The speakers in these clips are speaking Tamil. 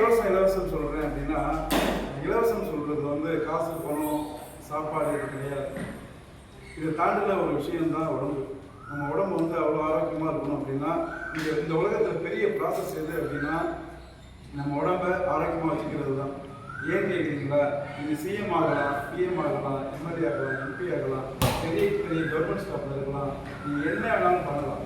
இலவசம் இலவசம் சொல்கிறேன் அப்படின்னா, இலவசம் சொல்கிறது வந்து காசு பணம் சாப்பாடு இது கிடையாது. இதை தாண்டின ஒரு விஷயம்தான் உடம்பு. நம்ம உடம்பு வந்து அவ்வளோ ஆரோக்கியமாக இருக்கணும் அப்படின்னா, இந்த உலகத்தில் பெரிய ப்ராசஸ் எது அப்படின்னா நம்ம உடம்பை ஆரோக்கியமாக வச்சுக்கிறது தான். ஏன் கேட்குறீங்களா? நீங்கள் சிஎம் ஆகலாம், பிஎம் ஆகலாம், எம்எல்ஏ ஆகலாம், எம்பி ஆகலாம், பெரிய பெரிய கவர்மெண்ட் ஸ்டாஃபில் இருக்கலாம், நீங்கள் என்ன வேணாலும் பண்ணலாம்.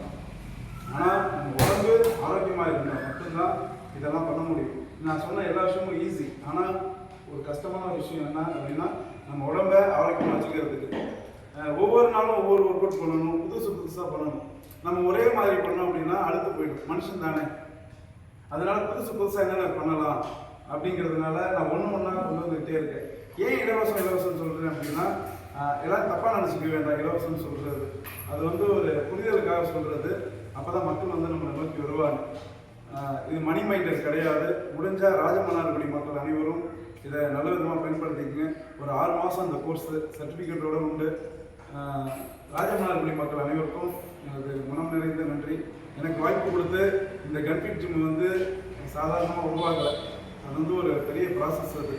ஆனால் நம்ம உடம்பு ஆரோக்கியமாக இருந்தால் மட்டும்தான் இதெல்லாம் பண்ண முடியும். நான் சொன்ன எல்லா விஷயமும் ஈஸி. ஆனால் ஒரு கஷ்டமான விஷயம் என்ன அப்படின்னா, நம்ம உடம்பை ஆரோக்கியமாக வச்சுக்கிறதுக்கு ஒவ்வொரு நாளும் ஒவ்வொரு ஒர்க் அவுட் பண்ணணும், புதுசாக பண்ணணும். நம்ம ஒரே மாதிரி பண்ணோம் அப்படின்னா அடுத்து போயிடும். மனுஷன் தானே. அதனால புதுசாக என்னென்ன பண்ணலாம் அப்படிங்கிறதுனால நான் ஒன்று ஒன்றா கொண்டு வந்துக்கிட்டே இருக்கேன். ஏன் இலவசம் சொல்கிறேன் அப்படின்னா, எல்லாம் தப்பாக நினச்சிக்க வேண்டாம். இலவசம்னு சொல்கிறது அது வந்து ஒரு புரிதலுக்காக சொல்கிறது. அப்போ தான் மக்கள் வந்து நம்மளை நோக்கி வருவாங்க. இது மணி மைண்டர்ஸ் கிடையாது. முடிஞ்சால் ராஜமன்னார்குடி மக்கள் அனைவரும் இதை நல்ல விதமாக பயன்படுத்திக்கங்க. ஒரு 6 மாதம் அந்த கோர்ஸ் சர்டிஃபிகேட்டோடு உண்டு. ராஜமன்னார்குடி மக்கள் அனைவருக்கும் எனது மனம் நிறைந்த நன்றி. எனக்கு வாய்ப்பு கொடுத்து இந்த கன்ஃபிட் ஜிம் வந்து சாதாரணமாக உருவாகலை. அது வந்து ஒரு பெரிய ப்ராசஸ். அது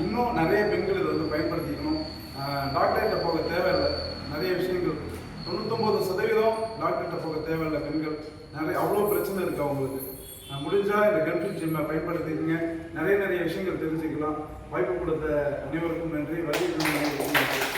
இன்னும் நிறைய பெண்கள் இதை வந்து பயன்படுத்திக்கணும். டாக்டர்கிட்ட போக தேவையில்லை. நிறைய விஷயங்கள் 99% டாக்டர்கிட்ட போக தேவையில்லை. பெண்கள் நிறைய அவ்வளோ பிரச்சனை இருக்குது அவங்களுக்கு. முடிஞ்சால் இந்த கன்ஃபிட் ஜிம்மை பயன்படுத்திக்கங்க. நிறைய விஷயங்கள் தெரிஞ்சுக்கலாம். வாய்ப்பு கொடுத்த அனைவருக்கும் நன்றி. வழி